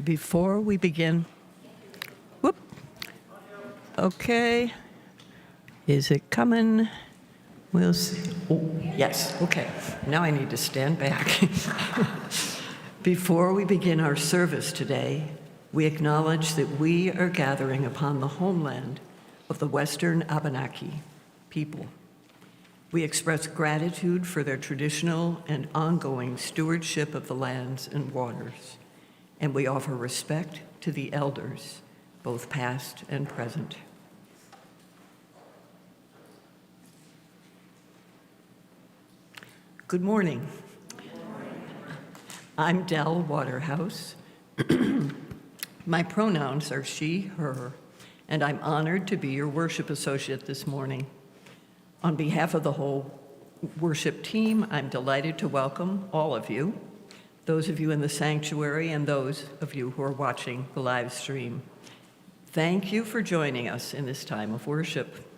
Before we begin, whoop, okay, is it coming? We'll see. Oh, yes, okay, now I need to stand back. Before we begin our service today, we acknowledge that we are gathering upon the homeland of the Western Abenaki people. We express gratitude for their traditional and ongoing stewardship of the lands and waters, and we offer respect to the elders, both past and present. Good morning. I'm Dell Waterhouse. My pronouns are she, her, and I'm honored to be your worship associate this morning. On behalf of the whole worship team, I'm delighted to welcome all of you, those of you in the sanctuary and those of you who are watching the live stream. Thank you for joining us in this time of worship.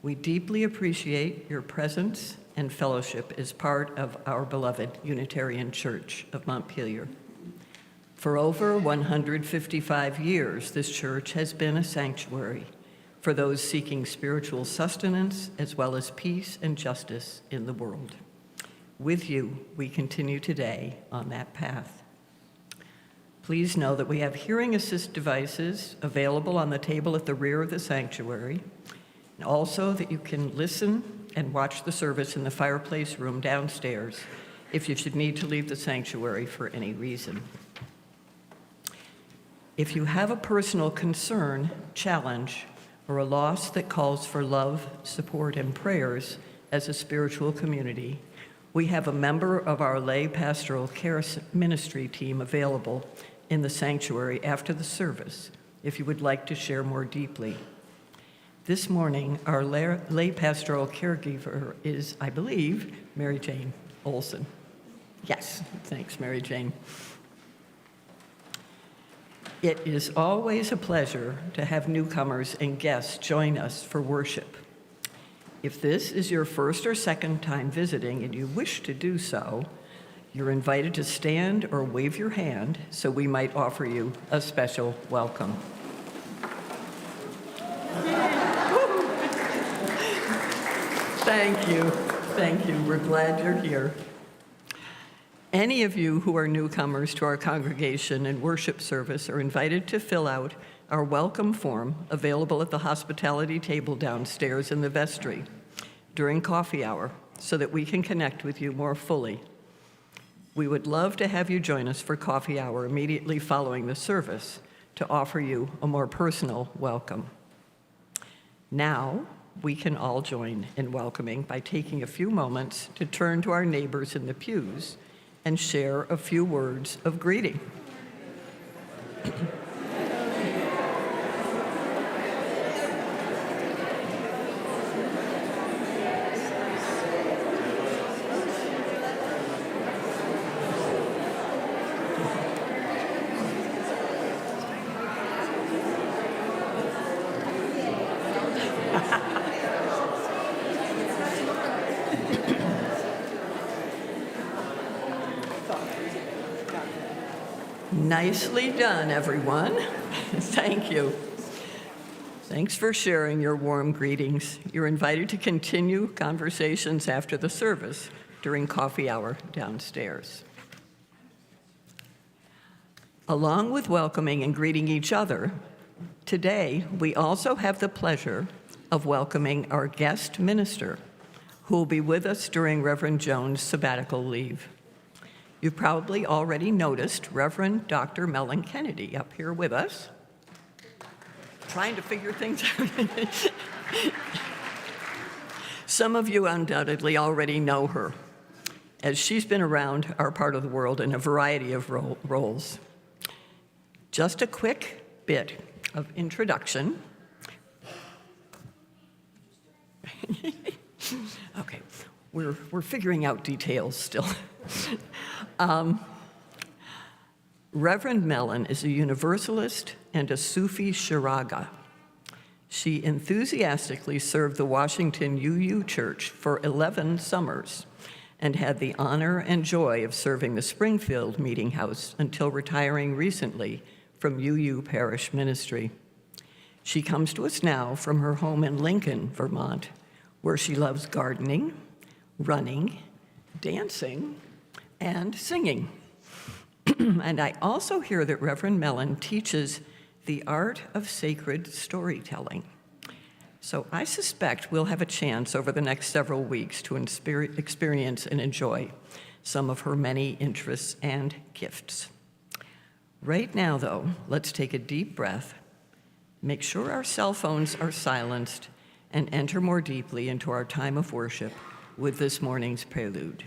We deeply appreciate your presence and fellowship as part of our beloved Unitarian Church of Montpelier. For over 155 years, this church has been a sanctuary for those seeking spiritual sustenance as well as peace and justice in the world. With you, we continue today on that path. Please know that we have hearing assist devices available on the table at the rear of the sanctuary, and also that you can listen and watch the service in the fireplace room downstairs if you should need to leave the sanctuary for any reason. If you have a personal concern, challenge, or a loss that calls for love, support, and prayers as a spiritual community, we have a member of our lay pastoral care ministry team available in the sanctuary after the service if you would like to share more deeply. This morning, our lay pastoral caregiver is, I believe, Mary Jane Olson. Yes, thanks, Mary Jane. It is always a pleasure to have newcomers and guests join us for worship. If this is your first or second time visiting and you wish to do so, you're invited to stand or wave your hand so we might offer you a special welcome. Thank you. Thank you. We're glad you're here. Any of you who are newcomers to our congregation and worship service are invited to fill out our welcome form available at the hospitality table downstairs in the vestry during coffee hour so that we can connect with you more fully. We would love to have you join us for coffee hour immediately following the service to offer you a more personal welcome. Now, we can all join in welcoming by taking a few moments to turn to our neighbors in the pews and share a few words of greeting. Nicely done, everyone. Thank you. Thanks for sharing your warm greetings. You're invited to continue conversations after the service during coffee hour downstairs. Along with welcoming and greeting each other, today we also have the pleasure of welcoming our guest minister, who will be with us during Reverend Jones' sabbatical leave. You've probably already noticed Reverend Dr. Mellon Kennedy up here with us, trying to figure things out. Some of you undoubtedly already know her, as she's been around our part of the world in a variety of roles. Just a quick bit of introduction. Okay, we're figuring out details still. Reverend Mellon is a Universalist and a Sufi Shiraga. She enthusiastically served the Washington UU Church for 11 summers and had the honor and joy of serving the Springfield Meeting House until retiring recently from UU Parish Ministry. She comes to us now from her home in Lincoln, Vermont, where she loves gardening, running, dancing, and singing. And I also hear that Reverend Mellon teaches the art of sacred storytelling. So I suspect we'll have a chance over the next several weeks to experience and enjoy some of her many interests and gifts. Right now, though, let's take a deep breath, make sure our cell phones are silenced, and enter more deeply into our time of worship with this morning's prelude.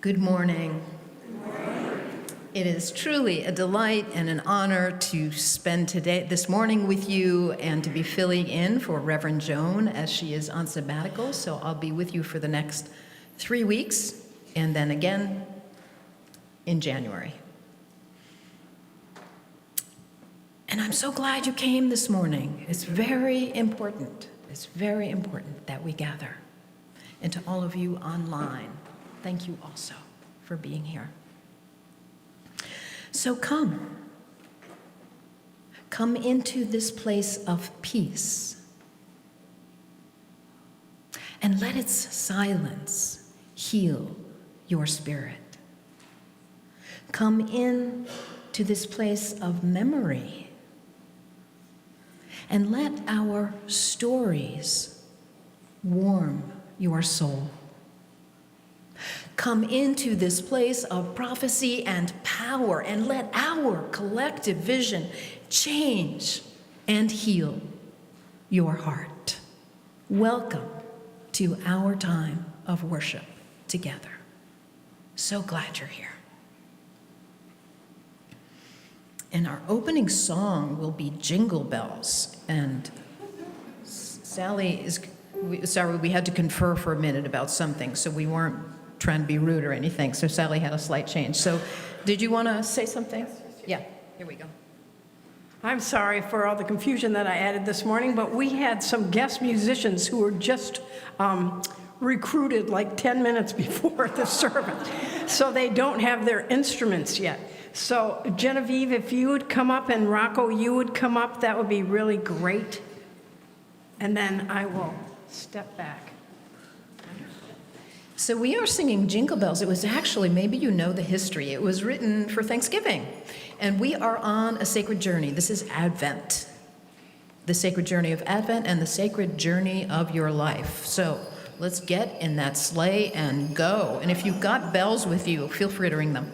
Good morning. It is truly a delight and an honor to spend this morning with you and to be filling in for Reverend Joan as she is on sabbatical. So I'll be with you for the next 3 weeks and then again in January. And I'm so glad you came this morning. It's very important. It's very important that we gather. And to all of you online, thank you also for being here. So come into this place of peace and let its silence heal your spirit. Come in to this place of memory and let our stories warm your soul. Come into this place of prophecy and power and let our collective vision change and heal your heart. Welcome to our time of worship together. So glad you're here. And our opening song will be Jingle Bells. And Sally is, we had to confer for a minute about something, so we weren't trying to be rude or anything, so Sally had a slight change. So did you want to say something? Yeah, here we go. I'm sorry for all the confusion that I added this morning, but we had some guest musicians who were just recruited like 10 minutes before the service, so they don't have their instruments yet. So Genevieve, if you would come up, and Rocco, you would come up, that would be really great. And then I will step back. So we are singing Jingle Bells. It was actually, maybe you know the history, it was written for Thanksgiving. And we are on a sacred journey. This is Advent, the sacred journey of Advent and the sacred journey of your life. So let's get in that sleigh and go. And if you've got bells with you, feel free to ring them.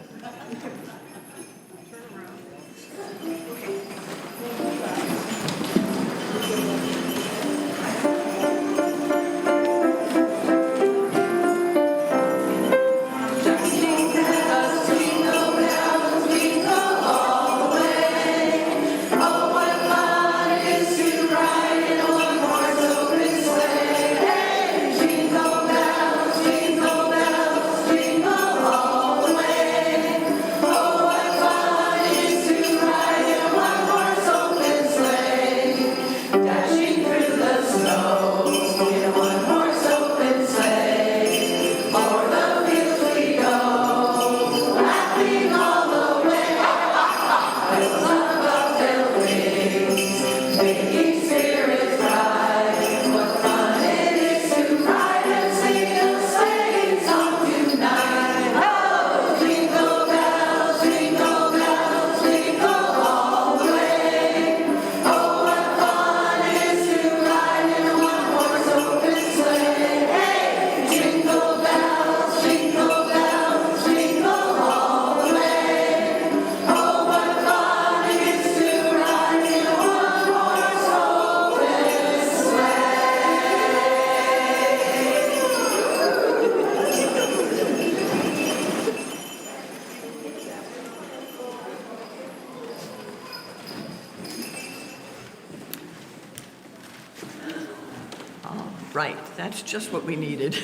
Right, that's just what we needed.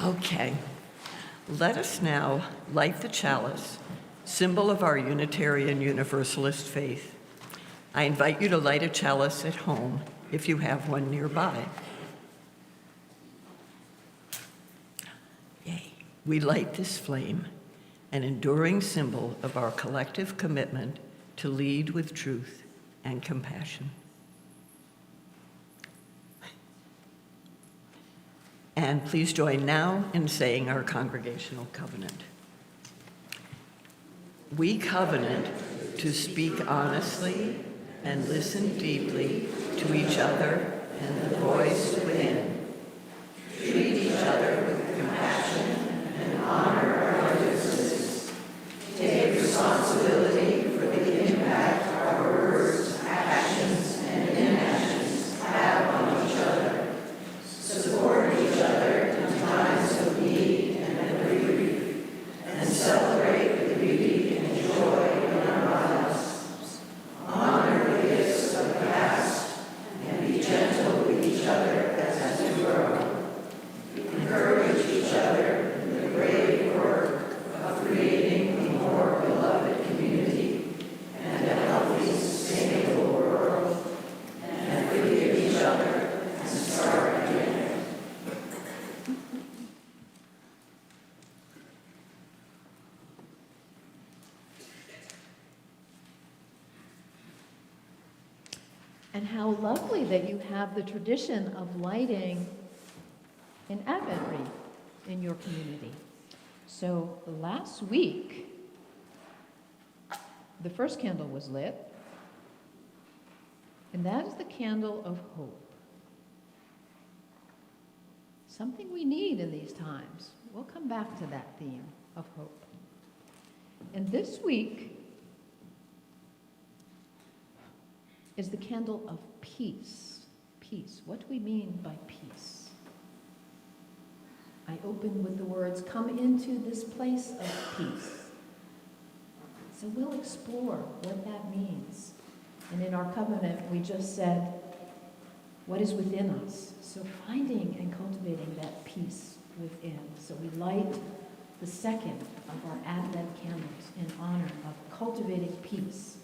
Okay, let us now light the chalice, symbol of our Unitarian Universalist faith. I invite you to light a chalice at home if you have one nearby. Yay. We light this flame, an enduring symbol of our collective commitment to lead with truth and compassion. And please join now in saying our congregational covenant. We covenant to speak honestly and listen deeply to each other and the voice within. Treat each other with compassion and honor our differences. Take responsibility for the impact our words, actions, and inactions have on each other. Support each other in times of need and And how lovely that you have the tradition of lighting an Advent wreath in your community. So last week, the first candle was lit, and that is the candle of hope. Something we need in these times. We'll come back to that theme of hope. And this week is the candle of peace. Peace. What do we mean by peace? I open with the words, "Come into this place of peace." So we'll explore what that means. And in our covenant, we just said, what is within us? So finding and cultivating that peace within. So we light the second of our Advent candles in honor of cultivating peace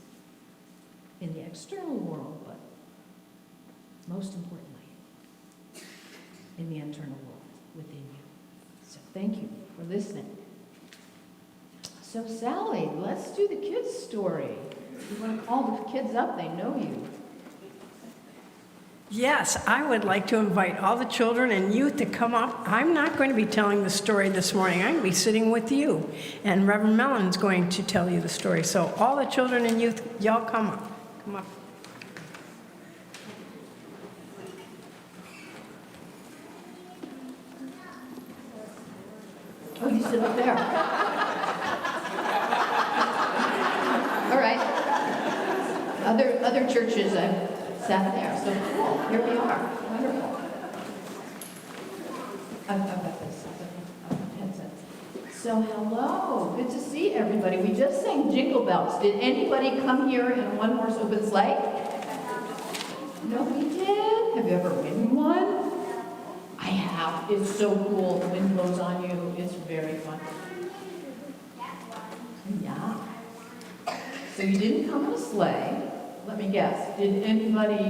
in the external world, but most importantly, in the internal world within you. So thank you for listening. So Sally, let's do the kids' story. You want to call the kids up, they know you. Yes, I would like to invite all the children and youth to come up. I'm not going to be telling the story this morning. I'm going to be sitting with you. And Reverend Mellon's going to tell you the story. So all the children and youth, y'all come up. Come up. Oh, you sit up there. All right. Other churches I've sat there, so cool. Here we are. Wonderful. I've got this headset. So hello, good to see everybody. We just sang Jingle Bells. Did anybody come here in a one-horse open sleigh? Nobody did? Have you ever ridden one? I have. It's so cool. The wind blows on you. It's very fun. Yeah. So you didn't come in a sleigh. Let me guess. Did anybody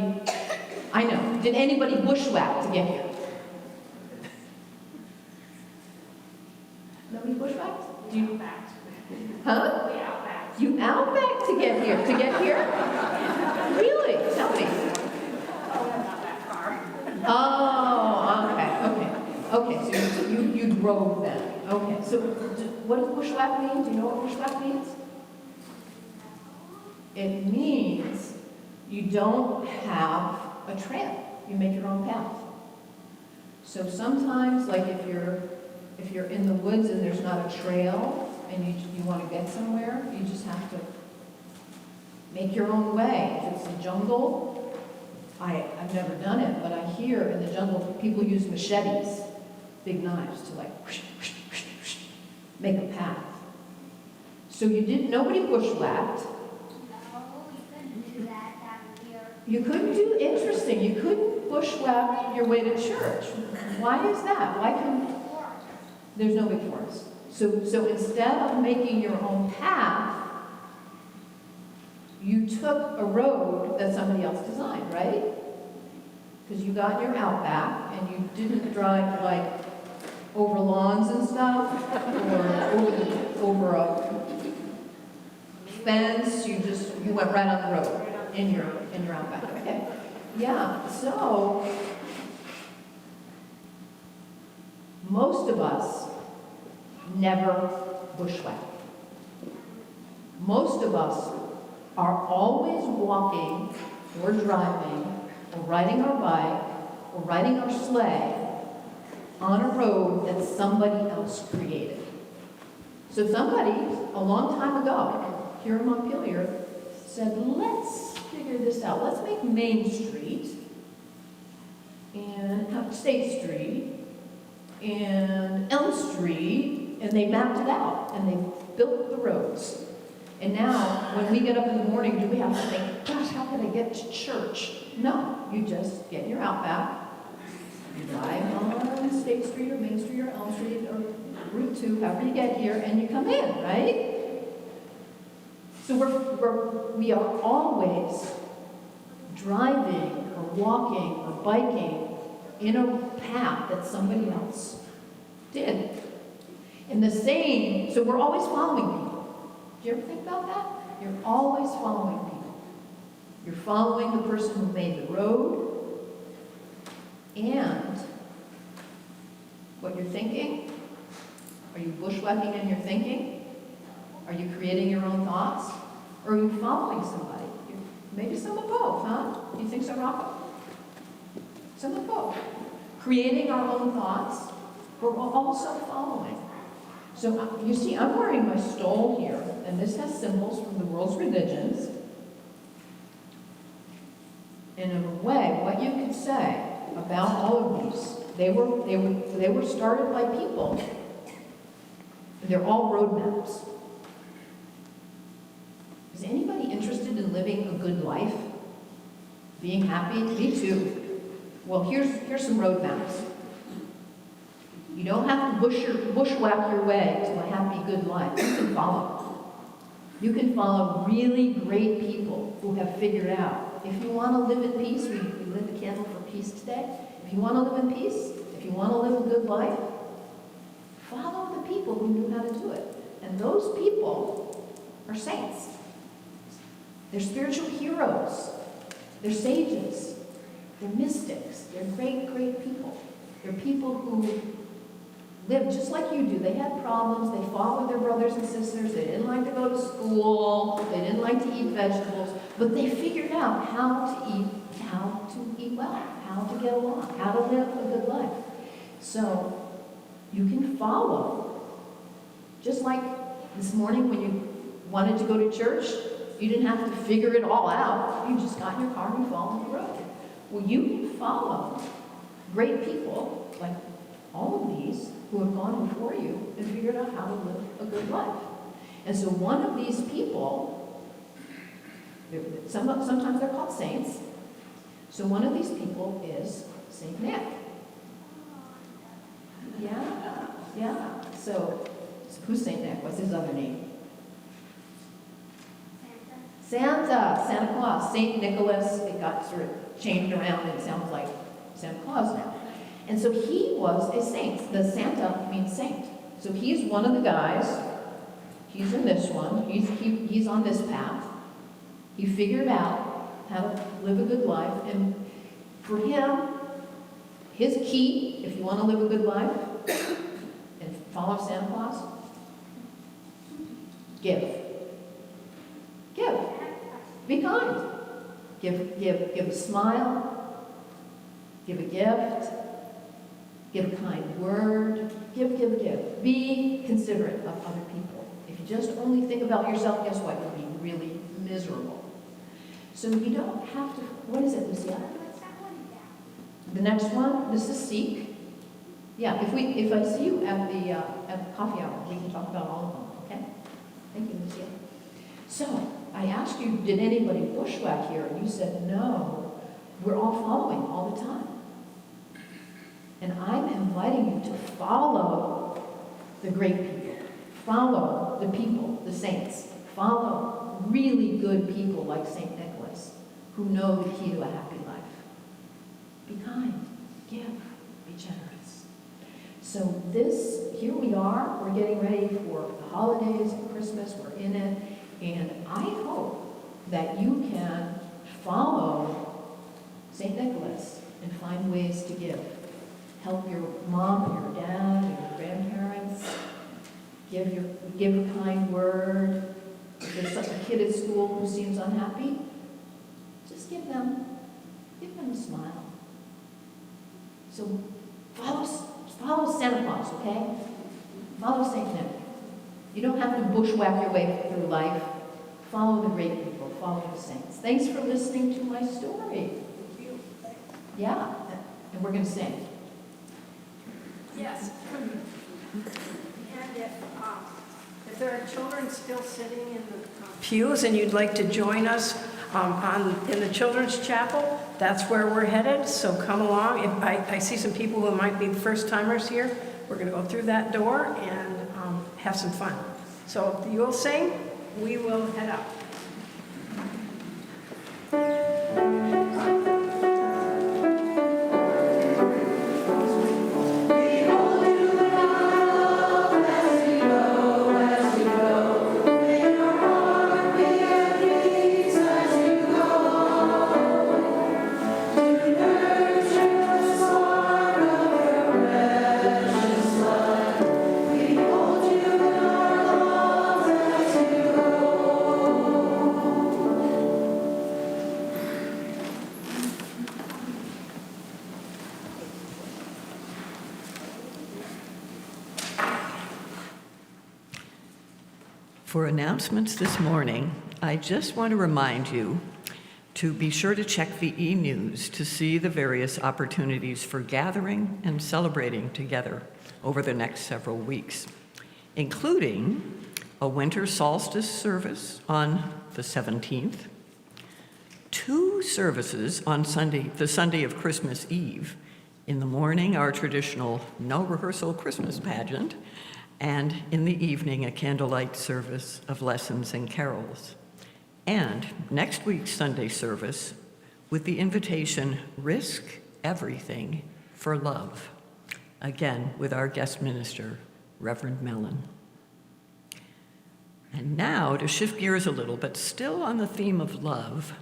bushwhack to get here? Nobody bushwhacked? Do you? Huh? We outbacked. You outbacked to get here? To get here? Really? Tell me. Oh, okay. So you drove then. Okay. So what does bushwhack mean? Do you know what bushwhack means? It means you don't have a trail. You make your own path. So sometimes, like if you're in the woods and there's not a trail and you want to get somewhere, you just have to make your own way. If it's a jungle, I've never done it, but I hear in the jungle people use machetes, big knives, to like make a path. So nobody bushwhacked. You couldn't do, interesting, you couldn't bushwhack your way to church. Why is that? Why couldn't, there's no big forest. So instead of making your own path, you took a road that somebody else designed, right? Because you got in your Outback and you didn't drive like over lawns and stuff, or over a fence, you went right on the road. In your Outback, okay? Yeah, so most of us never bushwhack. Most of us are always walking or driving or riding our bike or riding our sleigh on a road that somebody else created. So somebody, a long time ago, here in Montpelier, said, let's figure this out. Let's make Main Street and State Street and Elm Street, and they mapped it out, and they built the roads. And now, when we get up in the morning, do we have to think, gosh, how can I get to church? No, you just get in your Outback, you drive on State Street or Main Street or Elm Street or Route 2, however you get here, and you come in, right? So we are always driving or walking or biking in a path that somebody else did. And the same, so we're always following people. Do you ever think about that? You're always following people. You're following the person who made the road. And what you're thinking. Are you bushwhacking in your thinking? Are you creating your own thoughts? Or are you following somebody? Maybe some of both, huh? You think so, Rocco? Some of both. Creating our own thoughts, but we're also following. So you see, I'm wearing my stole here, and this has symbols from the world's religions. And in a way, what you could say about all of these, they were started by people. They're all roadmaps. Is anybody interested in living a good life? Being happy? Me too. Well, here's some roadmaps. You don't have to bushwhack your way to a happy, good life. You can follow. You can follow really great people who have figured out. If you want to live in peace, we lit the candle for peace today. If you want to live in peace, if you want to live a good life, follow the people who knew how to do it. And those people are saints. They're spiritual heroes. They're sages. They're mystics. They're great, great people. They're people who lived just like you do. They had problems. They fought with their brothers and sisters. They didn't like to go to school. They didn't like to eat vegetables. But they figured out how to eat well, how to get along, how to live a good life. So you can follow. Just like this morning when you wanted to go to church, you didn't have to figure it all out. You just got in your car and followed the road. Well, you can follow great people, like all of these, who have gone before you and figured out how to live a good life. And so one of these people, sometimes they're called saints. So one of these people is Saint Nick. Yeah. So who's Saint Nick? What's his other name? Santa Claus, Saint Nicholas. It got sort of changed around and it sounds like Santa Claus now. And so he was a saint. The Santa means saint. So he's one of the guys. He's in this one. He's on this path. He figured out how to live a good life. And for him, his key, if you want to live a good life and follow Santa Claus, give. Be kind. Give a smile. Give a gift. Give a kind word. Give. Be considerate of other people. If you just only think about yourself, guess what? You'll be really miserable. So you don't have to. What is it, Lucia? The next one. This is seek. Yeah. If I see you at the coffee hour, we can talk about all of them. Okay. Thank you, Lucia. So I asked you, did anybody bushwhack here? And you said no. We're all following all the time. And I'm inviting you to follow the great people. Follow the people, the saints. Follow really good people like St. Nicholas, who know the key to a happy life. Be kind, give, be generous. So here we are. We're getting ready for the holidays and Christmas. We're in it. And I hope that you can follow St. Nicholas and find ways to give. Help your mom, your dad, your grandparents. Give a kind word. If there's a kid at school who seems unhappy, just give them a smile. So follow Santa Claus, okay? Follow St. Nick. You don't have to bushwhack your way through life. Follow the great people. Follow the saints. Thanks for listening to my story. Yeah, and we're going to sing. Yes. And if there are children still sitting in the pews and you'd like to join us in the Children's Chapel, that's where we're headed. So come along. If I see some people who might be the first timers here. We're going to go through that door and have some fun. So if you'll sing, we will head out. Go. For announcements this morning, I just want to remind you to be sure to check the e-news to see the various opportunities for gathering and celebrating together over the next several weeks, including a winter solstice service on the 17th, 2 services on Sunday, the Sunday of Christmas Eve. In the morning, our traditional no-rehearsal Christmas pageant, and in the evening, a candlelight service of lessons and carols. And next week's Sunday service with the invitation, Risk Everything for Love, again with our guest minister, Reverend Mellon. And now, to shift gears a little, but still on the theme of love,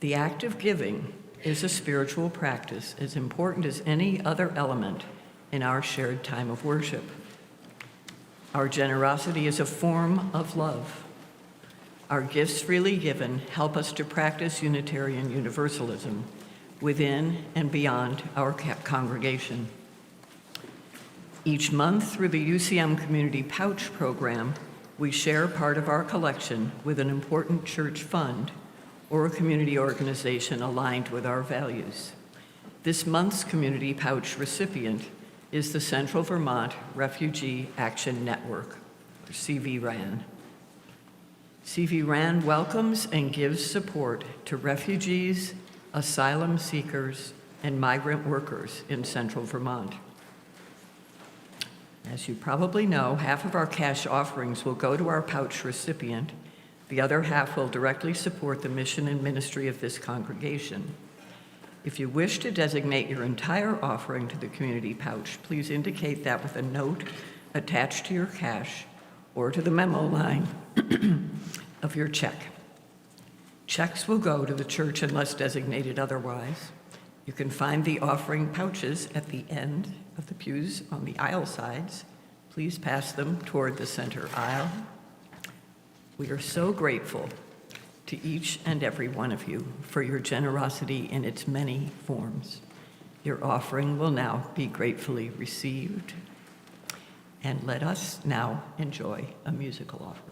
the act of giving is a spiritual practice as important as any other element in our shared time of worship. Our generosity is a form of love. Our gifts freely given help us to practice Unitarian Universalism within and beyond our congregation. Each month through the UCM Community Pouch program, we share part of our collection with an important church fund or a community organization aligned with our values. This month's Community Pouch recipient is the Central Vermont Refugee Action Network, or CVRAN. CVRAN welcomes and gives support to refugees, asylum seekers, and migrant workers in Central Vermont. As you probably know, half of our cash offerings will go to our pouch recipient. The other half will directly support the mission and ministry of this congregation. If you wish to designate your entire offering to the community pouch, please indicate that with a note attached to your cash or to the memo line of your check. Checks will go to the church unless designated otherwise. You can find the offering pouches at the end of the pews on the aisle sides. Please pass them toward the center aisle. We are so grateful to each and every one of you for your generosity in its many forms. Your offering will now be gratefully received. And let us now enjoy a musical offering.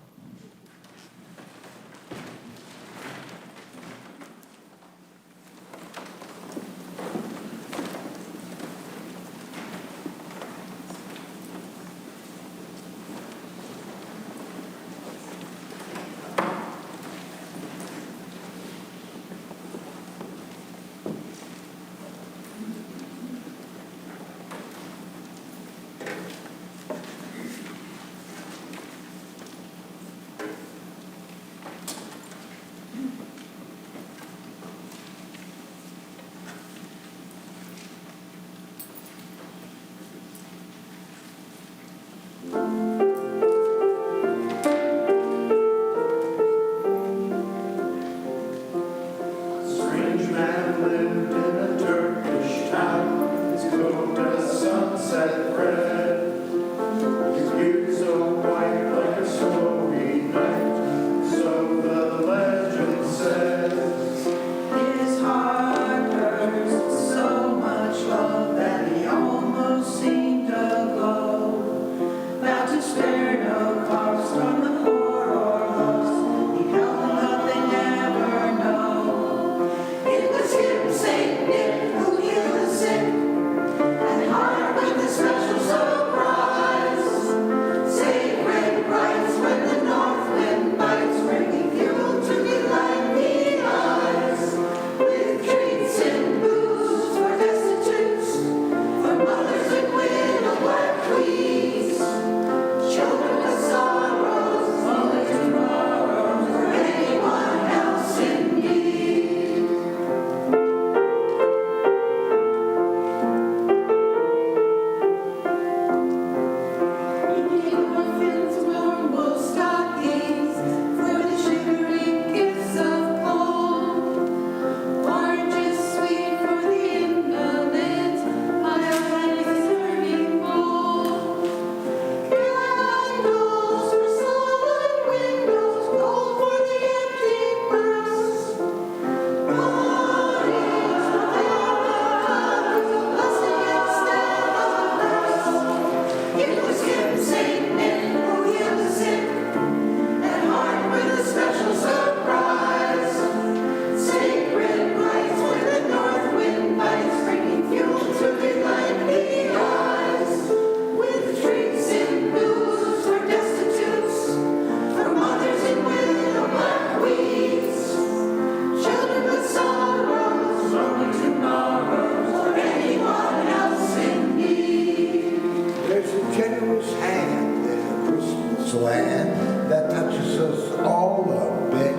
land that touches us all a bit.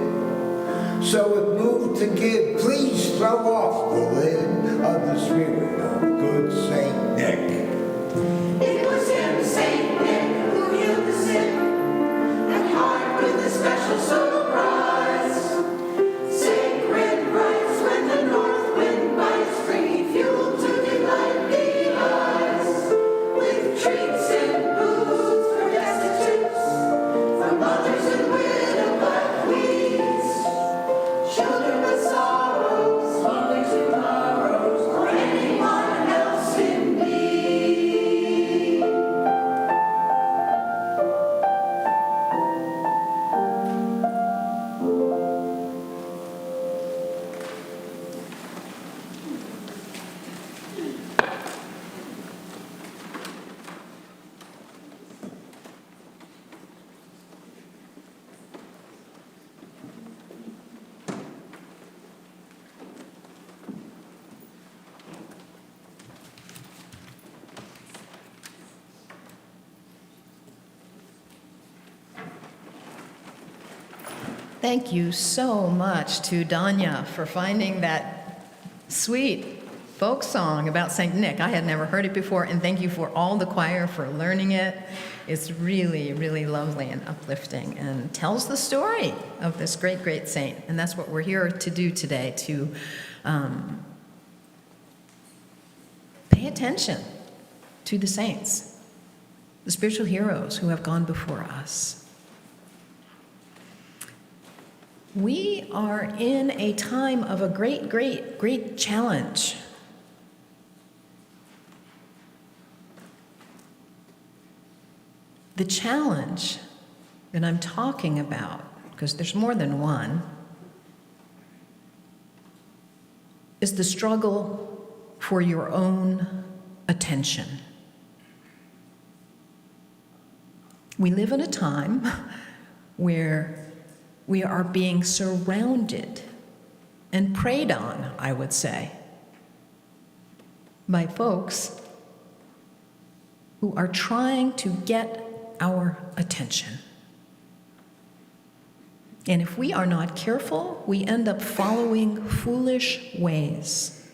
So if moved to give, please throw off the lid of the spirit of good Saint Nick. It was him, Saint Nick, who healed the sick at heart with a special surprise. Sacred rites when the north wind bites, bringing fuel to delight the eyes. With treats and booze for destitutes, for mothers and widow black weeds, children with sorrows, lovely tomorrows, or anyone else in need. Thank you so much to Danya for finding that sweet folk song about St. Nick. I had never heard it before, and thank you for all the choir for learning it. It's really, really lovely and uplifting and tells the story of this great, great saint. And that's what we're here to do today, to pay attention to the saints, the spiritual heroes who have gone before us. We are in a time of a great, great, great challenge. The challenge that I'm talking about, because there's more than one, is the struggle for your own attention. We live in a time where we are being surrounded and preyed on, I would say, by folks who are trying to get our attention. And if we are not careful, we end up following foolish ways.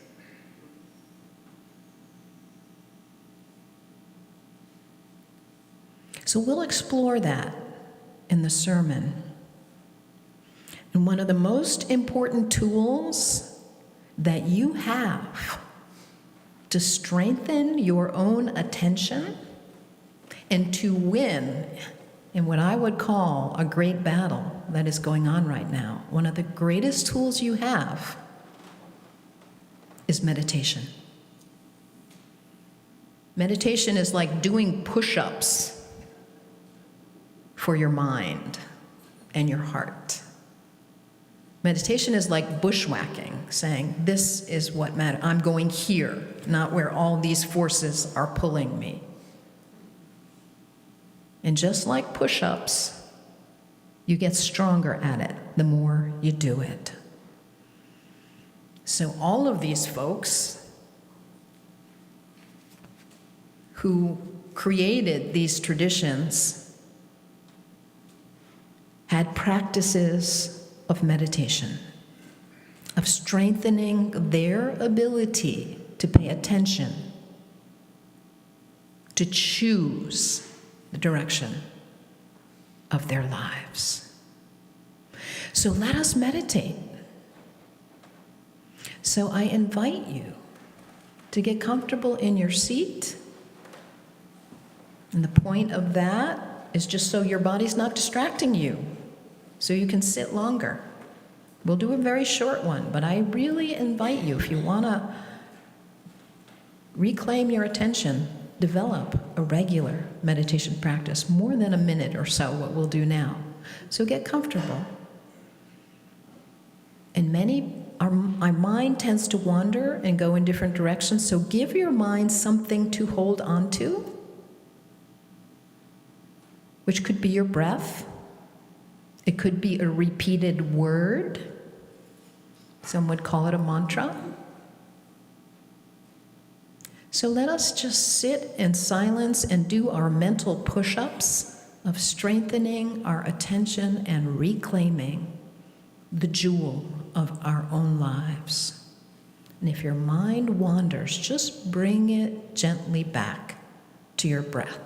So we'll explore that in the sermon. And one of the most important tools that you have to strengthen your own attention and to win in what I would call a great battle that is going on right now, one of the greatest tools you have is meditation. Meditation is like doing push-ups for your mind and your heart. Meditation is like bushwhacking, saying, this is what matters. I'm going here, not where all these forces are pulling me. And just like push-ups, you get stronger at it the more you do it. So all of these folks who created these traditions had practices of meditation, of strengthening their ability to pay attention, to choose the direction of their lives. So let us meditate. So I invite you to get comfortable in your seat. And the point of that is just so your body's not distracting you, so you can sit longer. We'll do a very short one, but I really invite you, if you want to reclaim your attention, develop a regular meditation practice, more than a minute or so, what we'll do now. So get comfortable. And our mind tends to wander and go in different directions, so give your mind something to hold on to, which could be your breath. It could be a repeated word. Some would call it a mantra. So let us just sit in silence and do our mental push-ups of strengthening our attention and reclaiming the jewel of our own lives. And if your mind wanders, just bring it gently back to your breath.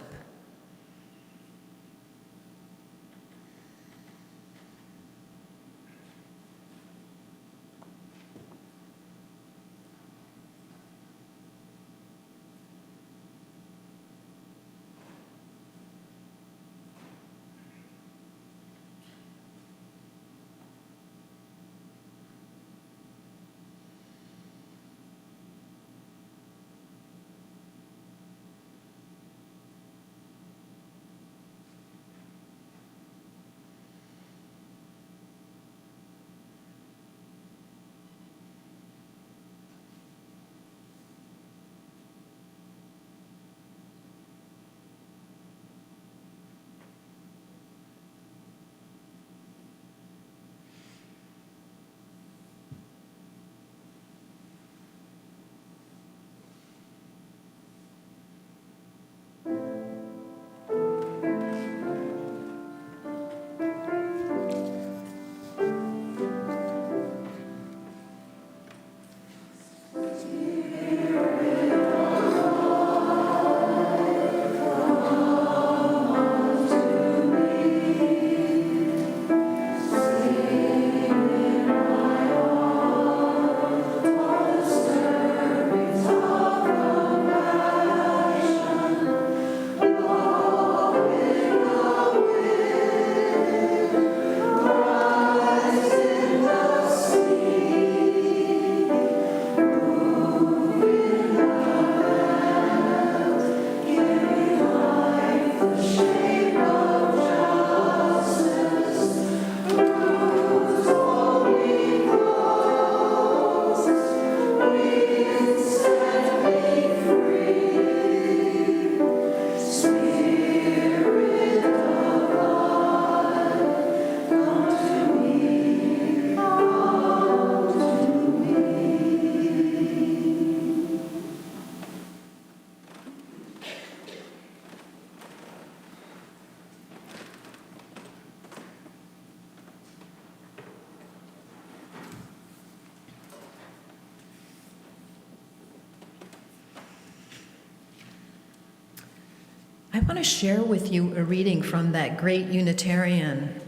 I want to share with you a reading from that great Unitarian.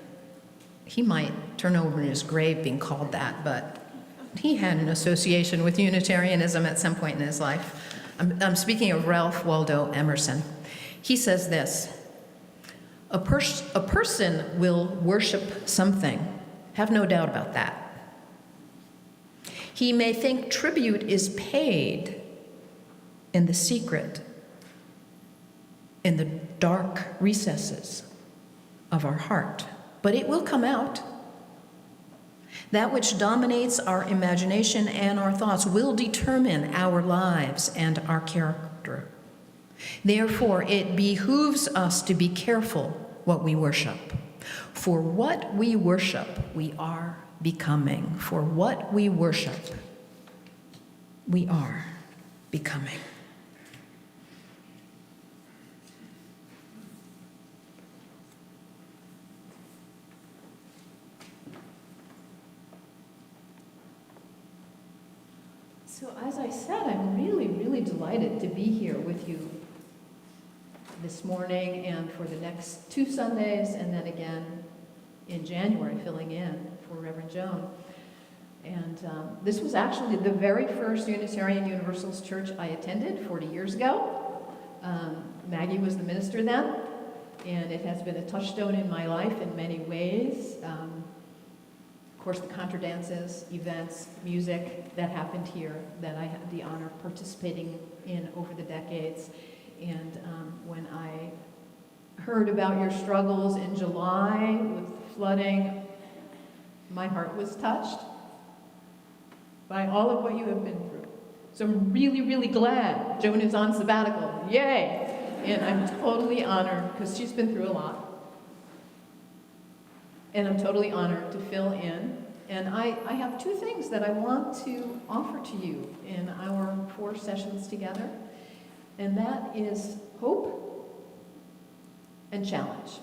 He might turn over in his grave being called that, but he had an association with Unitarianism at some point in his life. I'm speaking of Ralph Waldo Emerson. He says this: a person will worship something, have no doubt about that. He may think tribute is paid in the secret, in the dark recesses of our heart, but it will come out. That which dominates our imagination and our thoughts will determine our lives and our character. Therefore, it behooves us to be careful what we worship. For what we worship, we are becoming. For what we worship, we are becoming. So as I said, I'm really delighted to be here with you this morning and for the next 2 Sundays, and then again in January, filling in for Reverend Joan. And this was actually the very first Unitarian Universalist church I attended 40 years ago. Maggie was the minister then, and it has been a touchstone in my life in many ways. Of course, the contra dances, events, music that happened here that I had the honor of participating in over the decades. And when I heard about your struggles in July with flooding, my heart was touched by all of what you have been through. So I'm really glad Joan is on sabbatical. Yay! And I'm totally honored, because she's been through a lot. And I'm totally honored to fill in. And I have 2 things that I want to offer to you in our 4 sessions together. And that is hope and challenge.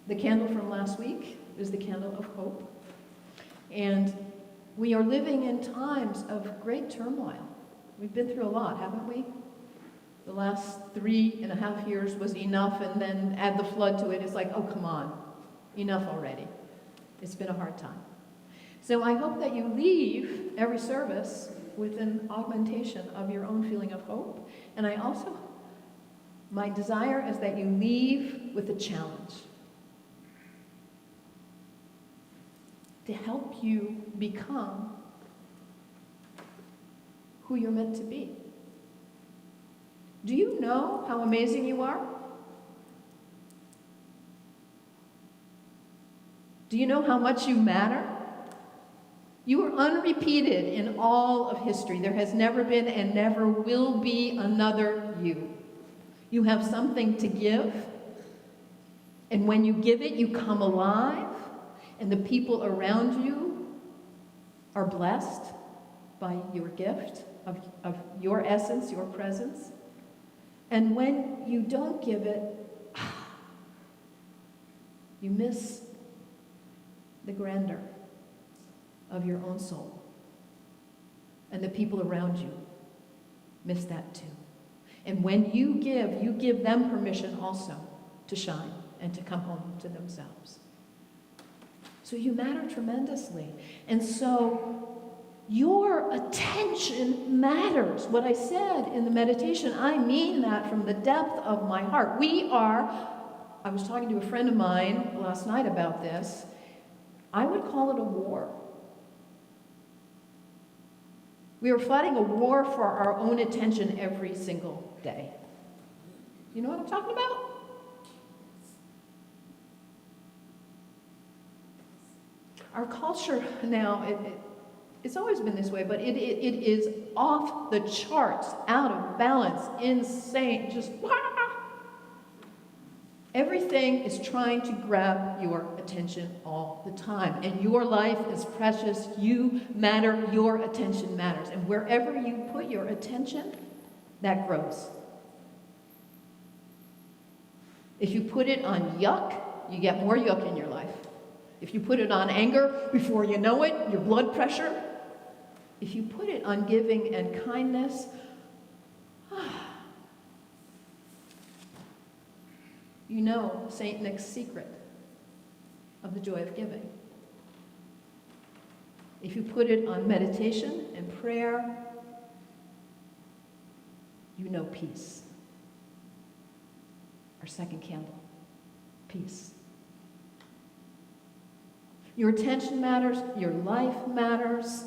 The candle from last week is the candle of hope. And we are living in times of great turmoil. We've been through a lot, haven't we? The last 3.5 years was enough, and then add the flood to it. It's like, oh, come on, enough already. It's been a hard time. So I hope that you leave every service with an augmentation of your own feeling of hope. And my desire is that you leave with a challenge to help you become who you're meant to be. Do you know how amazing you are? Do you know how much you matter? You are unrepeated in all of history. There has never been and never will be another you. You have something to give, and when you give it, you come alive, and the people around you are blessed by your gift of your essence, your presence. And when you don't give it, you miss the grandeur of your own soul. And the people around you miss that too. And when you give them permission also to shine and to come home to themselves. So you matter tremendously. And so your attention matters. What I said in the meditation, I mean that from the depth of my heart. I was talking to a friend of mine last night about this. I would call it a war. We are fighting a war for our own attention every single day. You know what I'm talking about? Our culture now, it's always been this way, but it is off the charts, out of balance, insane, just everything is trying to grab your attention all the time. And your life is precious. You matter. Your attention matters. And wherever you put your attention, that grows. If you put it on yuck, you get more yuck in your life. If you put it on anger, before you know it, your blood pressure. If you put it on giving and kindness, you know St. Nick's secret of the joy of giving. If you put it on meditation and prayer, you know peace. Our second candle, peace. Your attention matters, your life matters.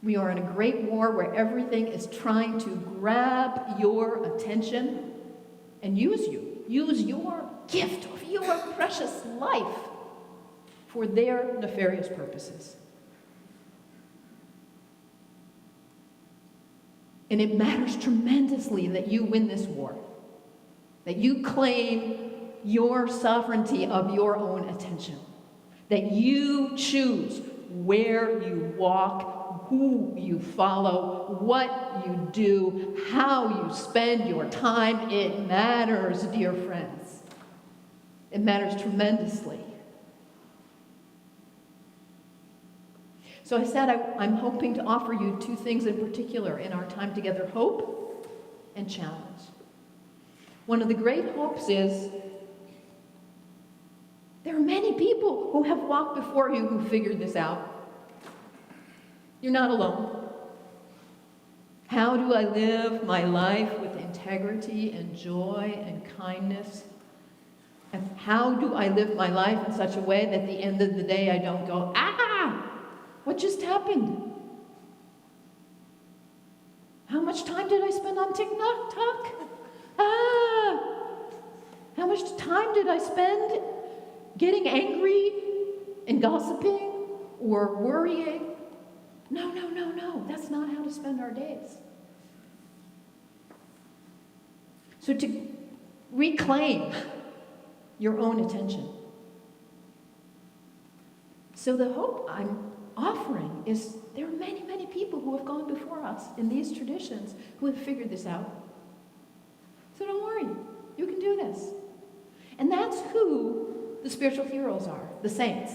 We are in a great war where everything is trying to grab your attention and use you. Use your gift of your precious life for their nefarious purposes. And it matters tremendously that you win this war, that you claim your sovereignty of your own attention, that you choose where you walk, who you follow, what you do, how you spend your time. It matters, dear friends. It matters tremendously. So I said I'm hoping to offer you two things in particular in our time together, hope and challenge. One of the great hopes is there are many people who have walked before you who figured this out. You're not alone. How do I live my life with integrity and joy and kindness? And how do I live my life in such a way that at the end of the day I don't go, what just happened? How much time did I spend on TikTok? How much time did I spend getting angry and gossiping or worrying? No. That's not how to spend our days. So to reclaim your own attention. So the hope I'm offering is there are many, many people who have gone before us in these traditions who have figured this out. So don't worry, you can do this. And that's who the spiritual heroes are, the saints.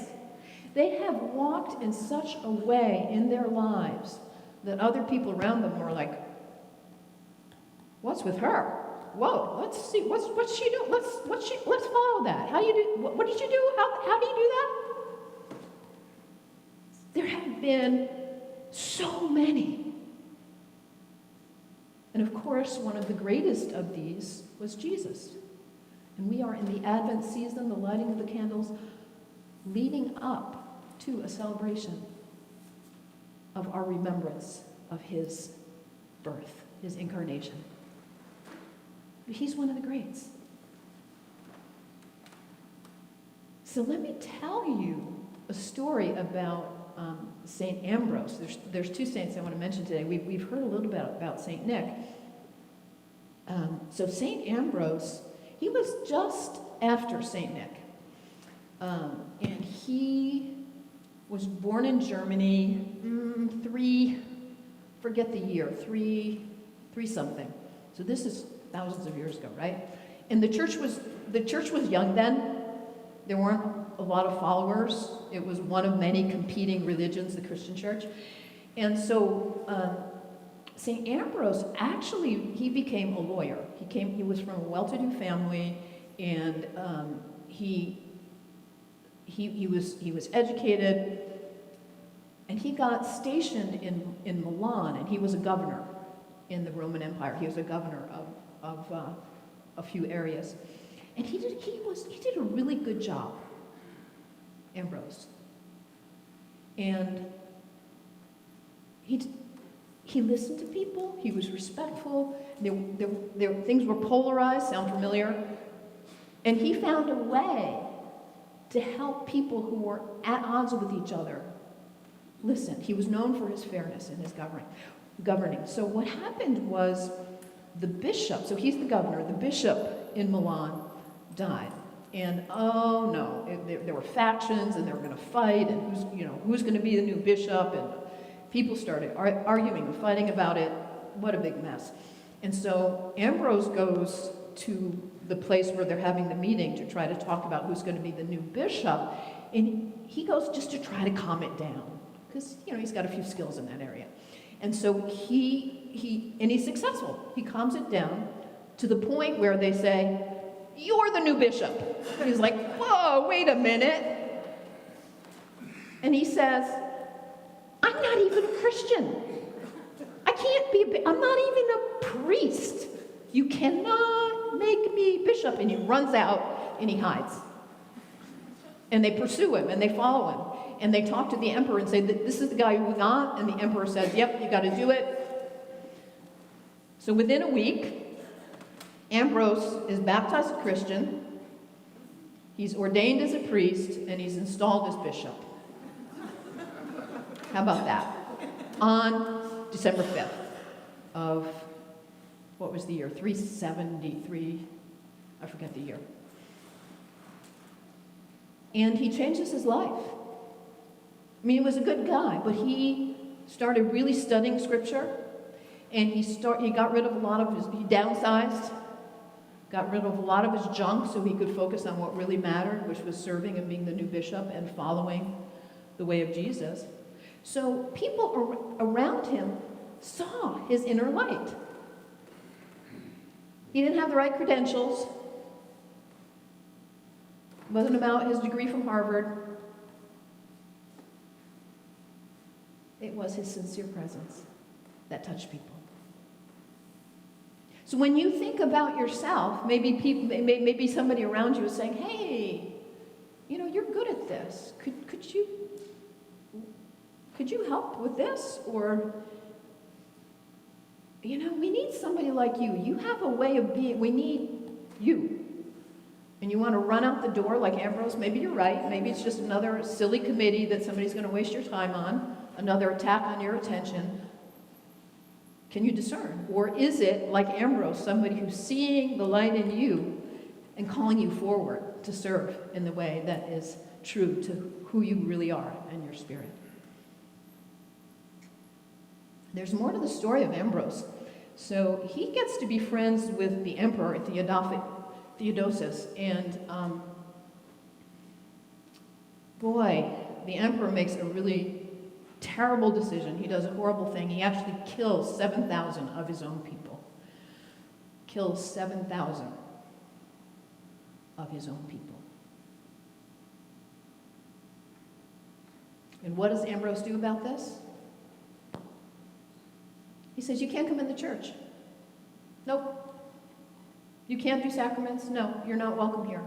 They have walked in such a way in their lives that other people around them were like, what's with her? Whoa, let's see, what's she doing? Let's follow that. How do you do, what did you do? How do you do that? There have been so many. And of course, one of the greatest of these was Jesus. And we are in the Advent season, the lighting of the candles, leading up to a celebration of our remembrance of his birth, his incarnation. He's one of the greats. So let me tell you a story about St. Ambrose. There's two saints I want to mention today. We've heard a little bit about St. Nick. So St. Ambrose, he was just after St. Nick. And he was born in Germany, forget the year, three something. So this is thousands of years ago, right? And the church was young then. There weren't a lot of followers. It was one of many competing religions, the Christian church. And so St. Ambrose, actually, he became a lawyer. He was from a well-to-do family, and he was educated, and he got stationed in Milan, and he was a governor in the Roman Empire. He was a governor of a few areas. And he did a really good job, Ambrose. And he listened to people, he was respectful, things were polarized, sound familiar? And he found a way to help people who were at odds with each other. Listen, he was known for his fairness in his governing. So what happened was the bishop, so he's the governor, the bishop in Milan died. And oh no, there were factions and they were going to fight, and who's going to be the new bishop, and people started arguing and fighting about it. What a big mess. And so Ambrose goes to the place where they're having the meeting to try to talk about who's going to be the new bishop, and he goes just to try to calm it down, because he's got a few skills in that area. And so he's successful. He calms it down to the point where they say, "You're the new bishop." And he's like, "Whoa, wait a minute." And he says, "I'm not even a Christian. I'm not even a priest. You cannot make me bishop." And he runs out and he hides. And they pursue him and they follow him. And they talk to the emperor and say, "This is the guy we got." And the emperor says, "Yep, you got to do it." So within a week, Ambrose is baptized a Christian, he's ordained as a priest, and he's installed as bishop. How about that? On December 5th of, what was the year? 373, I forget the year. And he changes his life. I mean, he was a good guy, but he started really studying scripture, and he got rid of he downsized, got rid of a lot of his junk so he could focus on what really mattered, which was serving and being the new bishop and following the way of Jesus. So people around him saw his inner light. He didn't have the right credentials. It wasn't about his degree from Harvard. It was his sincere presence that touched people. So when you think about yourself, maybe somebody around you is saying, "Hey, you're good at this. Could you help with this?" Or, "We need somebody like you. You have a way of being. We need you." And you want to run out the door like Ambrose. Maybe you're right. Maybe it's just another silly committee that somebody's going to waste your time on, another attack on your attention. Can you discern? Or is it, like Ambrose, somebody who's seeing the light in you and calling you forward to serve in the way that is true to who you really are and your spirit? There's more to the story of Ambrose. So he gets to be friends with the emperor, Theodosius, and boy, the emperor makes a really terrible decision. He does a horrible thing. He actually kills 7,000 of his own people. Kills 7,000 of his own people. And what does Ambrose do about this? He says, you can't come in the church. Nope. You can't do sacraments. No, you're not welcome here.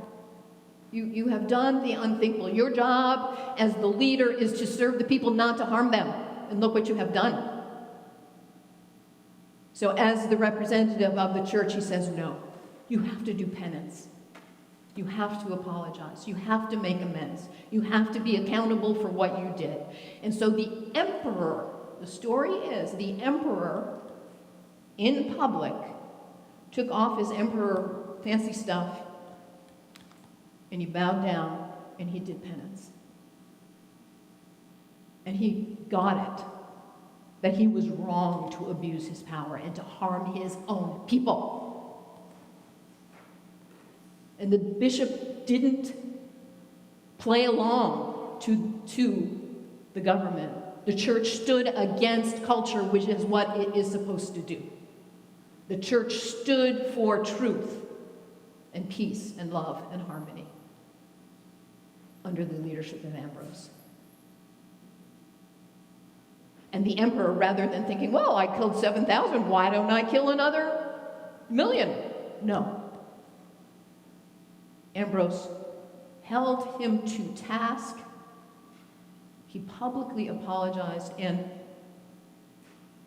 You have done the unthinkable. Your job as the leader is to serve the people, not to harm them. And look what you have done. So as the representative of the church, he says, no, you have to do penance. You have to apologize. You have to make amends. You have to be accountable for what you did. And so the emperor, the story is, the emperor in public took off his emperor fancy stuff and he bowed down and he did penance. And he got it, that he was wrong to abuse his power and to harm his own people. And the bishop didn't play along to the government. The church stood against culture, which is what it is supposed to do. The church stood for truth and peace and love and harmony under the leadership of Ambrose. And the emperor, rather than thinking, well, I killed 7,000, why don't I kill another 1,000,000? No. Ambrose held him to task. He publicly apologized, and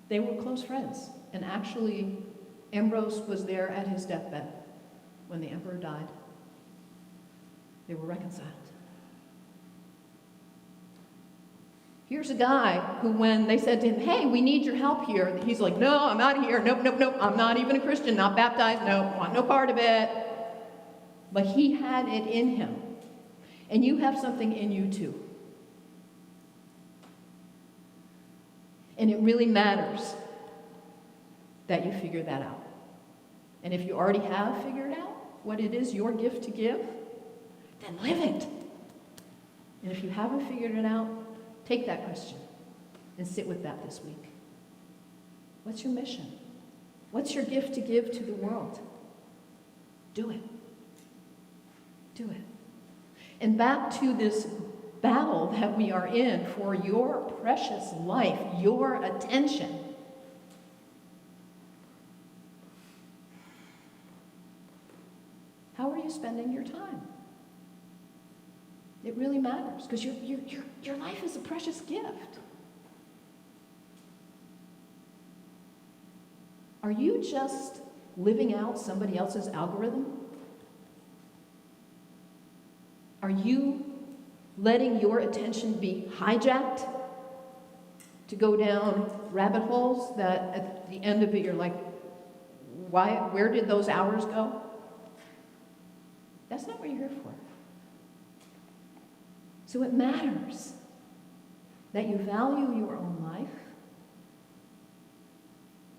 they were close friends. And actually, Ambrose was there at his deathbed when the emperor died. They were reconciled. Here's a guy who, when they said to him, hey, we need your help here, he's like, no, I'm out of here. Nope, nope, nope. I'm not even a Christian, not baptized. No, want no part of it. But he had it in him. And you have something in you too. And it really matters that you figure that out. And if you already have figured out what it is your gift to give, then live it. And if you haven't figured it out, take that question and sit with that this week. What's your mission? What's your gift to give to the world? Do it. Do it. And back to this battle that we are in for your precious life, your attention. How are you spending your time? It really matters, because your life is a precious gift. Are you just living out somebody else's algorithm? Are you letting your attention be hijacked to go down rabbit holes that at the end of it you're like, where did those hours go? That's not what you're here for. So it matters that you value your own life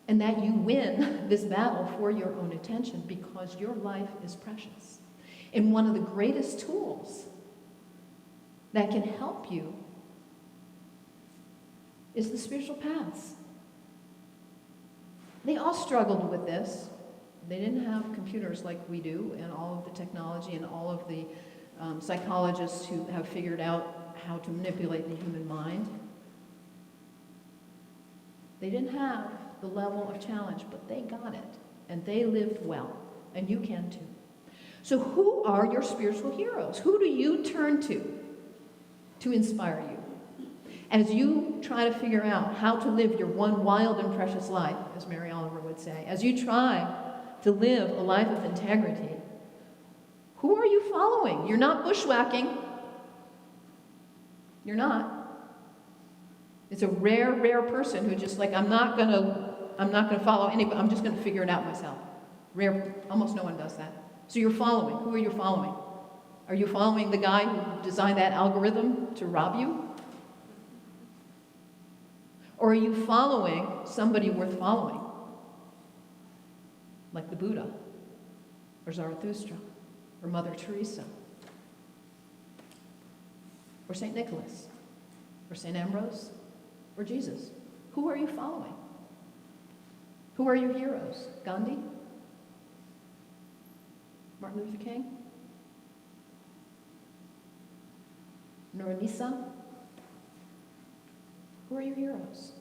and that you win this battle for your own attention, because your life is precious. And one of the greatest tools that can help you is the spiritual paths. They all struggled with this. They didn't have computers like we do, and all of the technology and all of the psychologists who have figured out how to manipulate the human mind. They didn't have the level of challenge, but they got it, and they lived well, and you can too. So who are your spiritual heroes? Who do you turn to inspire you? As you try to figure out how to live your one wild and precious life, as Mary Oliver would say, as you try to live a life of integrity, who are you following? You're not bushwhacking. You're not. It's a rare, rare person who just like, I'm not gonna follow anybody, I'm just gonna figure it out myself. Rare, almost no one does that. So you're following. Who are you following? Are you following the guy who designed that algorithm to rob you? Or are you following somebody worth following? Like the Buddha, or Zarathustra, or Mother Teresa. or St. Nicholas, or St. Ambrose, or Jesus? Who are you following? Who are your heroes? Gandhi? Martin Luther King? Nisa? Who are your heroes?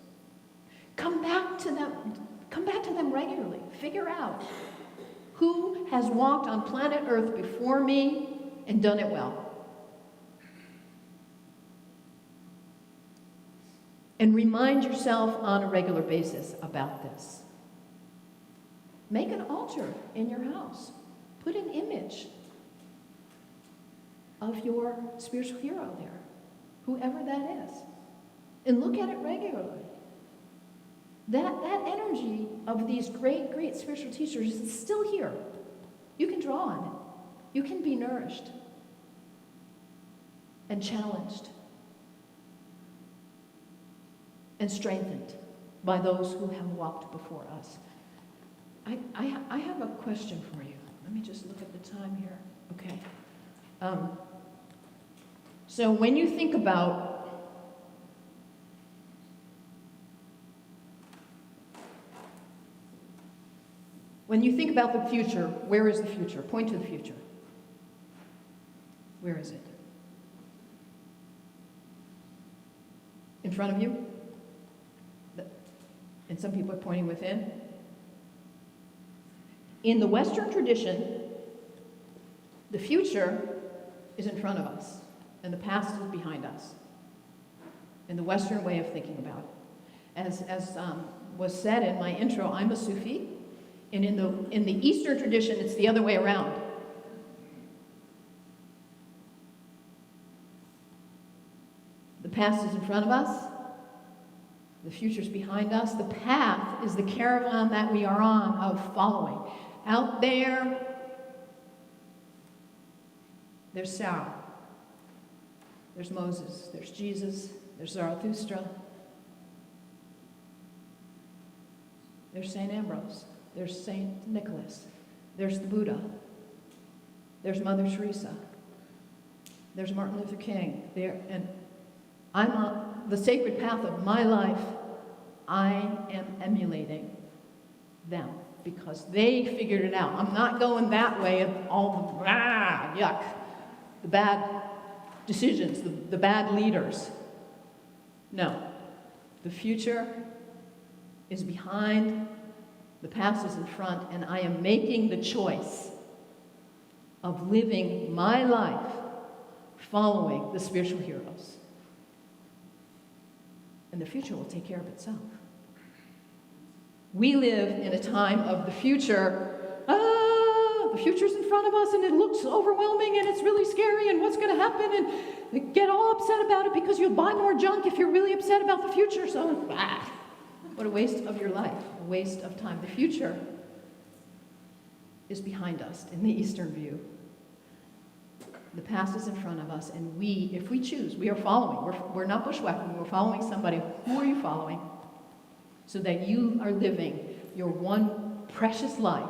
Come back to them. Come back to them regularly. Figure out who has walked on planet Earth before me and done it well. And remind yourself on a regular basis about this. Make an altar in your house. Put an image of your spiritual hero there, whoever that is, and look at it regularly. That energy of these great, great spiritual teachers is still here. You can draw on it. You can be nourished and challenged and strengthened by those who have walked before us. I have a question for you. Let me just look at the time here. Okay. So when you think about the future, where is the future? Point to the future. Where is it? In front of you? And some people are pointing within. In the Western tradition, the future is in front of us, and the past is behind us. In the Western way of thinking about it. As was said in my intro, I'm a Sufi, and in the Eastern tradition, it's the other way around. The past is in front of us. The future's behind us. The path is the caravan that we are on of following. Out there, there's Sarah. There's Moses. There's Jesus. There's Zarathustra. There's St. Ambrose. There's St. Nicholas. There's the Buddha. There's Mother Teresa. There's Martin Luther King. And I'm on the sacred path of my life. I am emulating them because they figured it out. I'm not going that way of all the yuck, the bad decisions, the bad leaders. No. The future is behind, the past is in front, and I am making the choice of living my life following the spiritual heroes. And the future will take care of itself. We live in a time of the future. The future's in front of us and it looks overwhelming and it's really scary and what's going to happen, and get all upset about it because you'll buy more junk if you're really upset about the future. So, what a waste of your life, a waste of time. The future is behind us in the Eastern view. The past is in front of us, and we, if we choose, we are following. We're not bushwhacking, we're following somebody. Who are you following? So that you are living your one precious life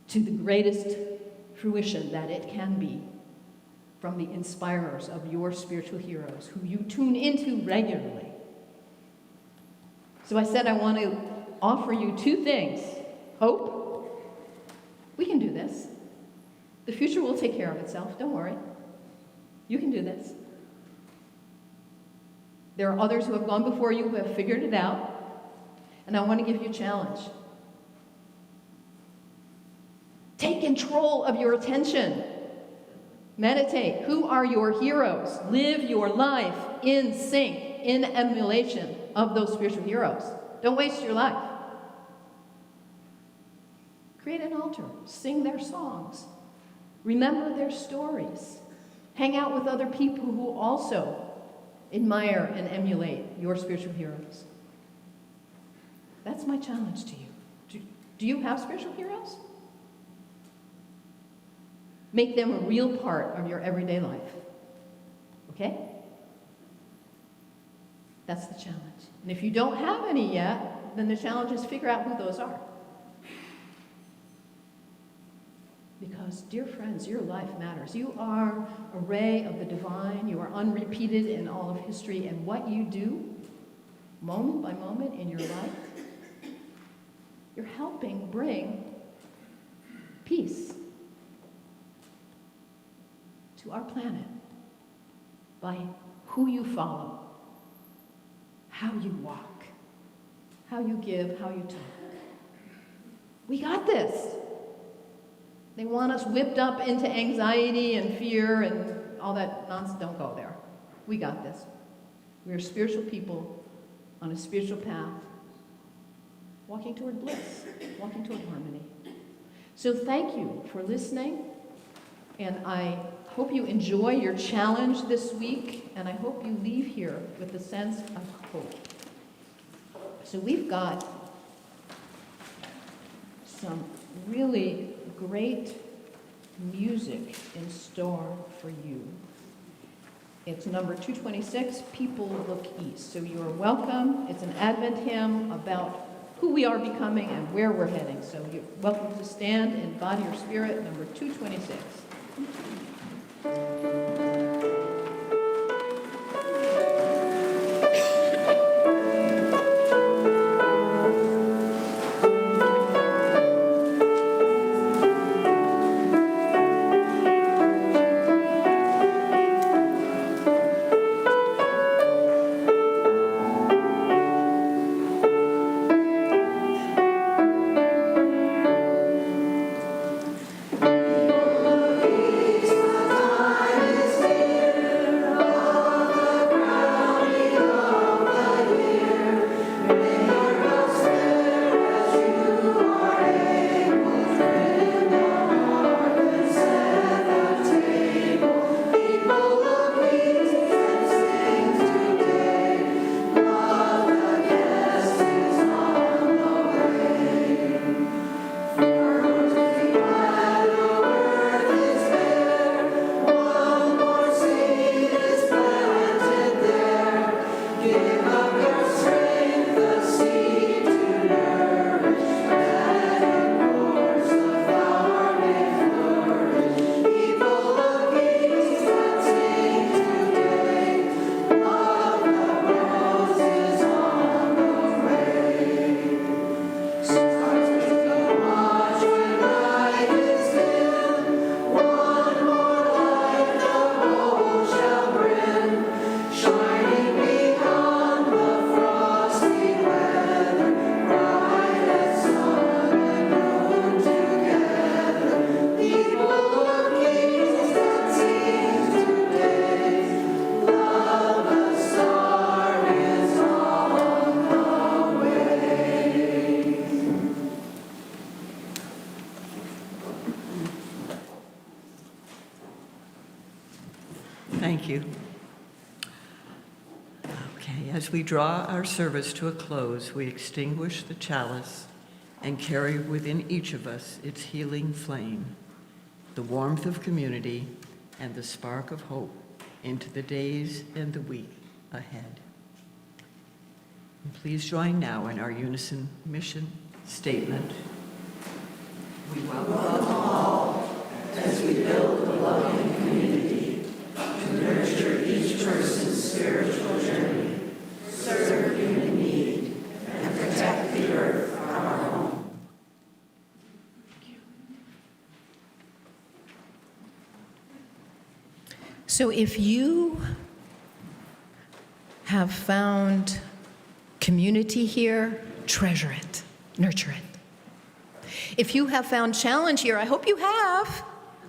to the greatest fruition that it can be from the inspirers of your spiritual heroes who you tune into regularly. So I said I want to offer you two things. Hope. We can do this. The future will take care of itself. Don't worry. You can do this. There are others who have gone before you who have figured it out. And I want to give you a challenge. Take control of your attention. Meditate. Who are your heroes? Live your life in sync, in emulation of those spiritual heroes. Don't waste your life. Create an altar. Sing their songs. Remember their stories. Hang out with other people who also admire and emulate your spiritual heroes. That's my challenge to you. Do you have spiritual heroes? Make them a real part of your everyday life. Okay? That's the challenge. And if you don't have any yet, then the challenge is figure out who those are. Because, dear friends, your life matters. You are a ray of the divine. You are unrepeated in all of history. And what you do, moment by moment in your life, you're helping bring peace to our planet by who you follow, how you walk, how you give, how you talk. We got this. They want us whipped up into anxiety and fear and all that nonsense. Don't go there. We got this. We are spiritual people on a spiritual path, walking toward bliss, walking toward harmony. So thank you for listening, and I hope you enjoy your challenge this week, and I hope you leave here with a sense of hope. So we've got some really great music in store for you. It's number 226, People Look East. So you are welcome. It's an Advent hymn about who we are becoming and where we're heading. So you're welcome to stand in body or spirit, number 226. Thank you. Okay, as we draw our service to a close, we extinguish the chalice and carry within each of us its healing flame, the warmth of community, and the spark of hope into the days and the week ahead. And please join now in our unison mission statement. We welcome all as we build a loving community to nurture each person's spiritual journey, serve human need, and protect the earth, our home. So if you have found community here, treasure it, nurture it. If you have found challenge here, I hope you have,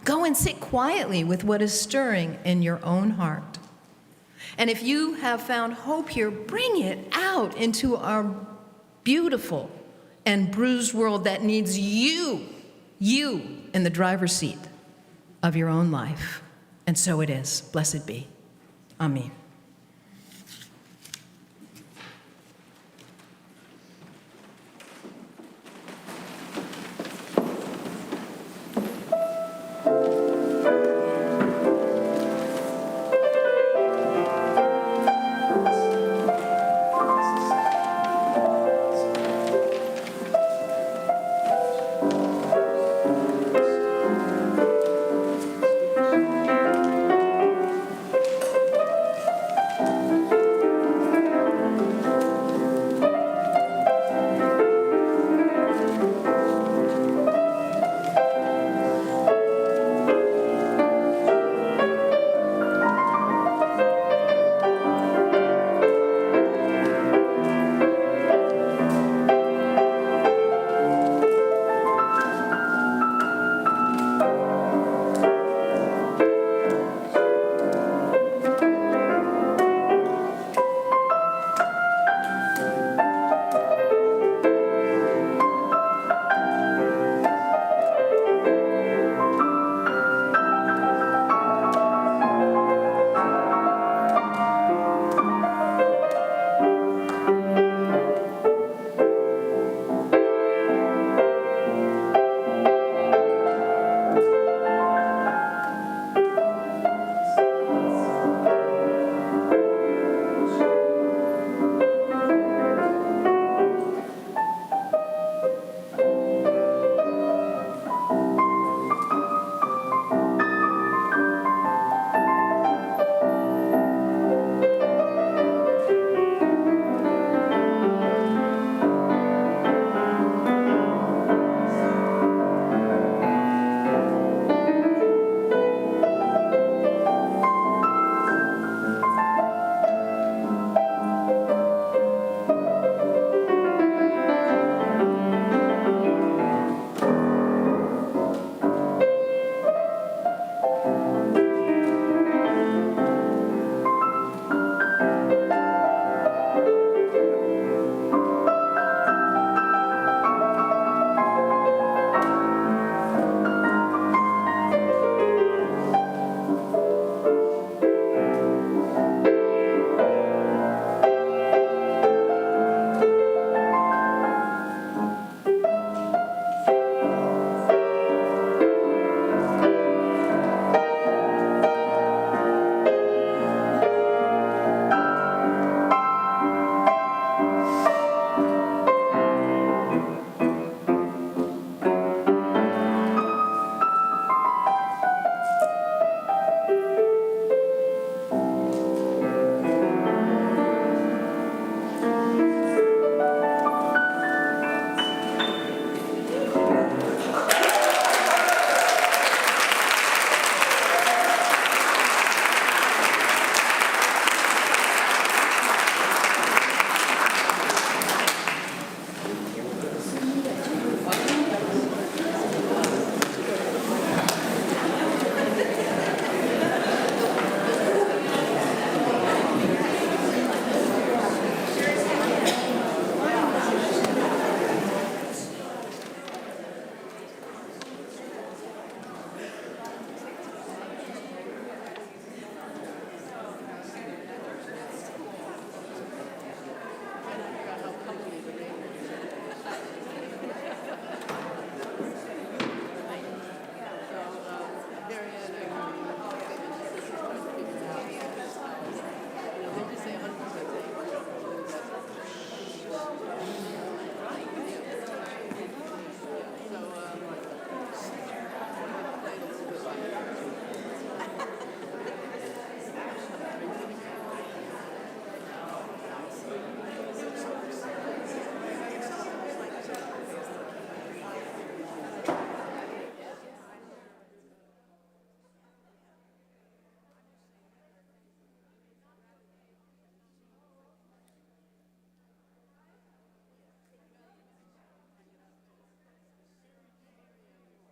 go and sit quietly with what is stirring in your own heart. And if you have found hope here, bring it out into our beautiful and bruised world that needs you in the driver's seat of your own life. And so it is. Blessed be. Amen.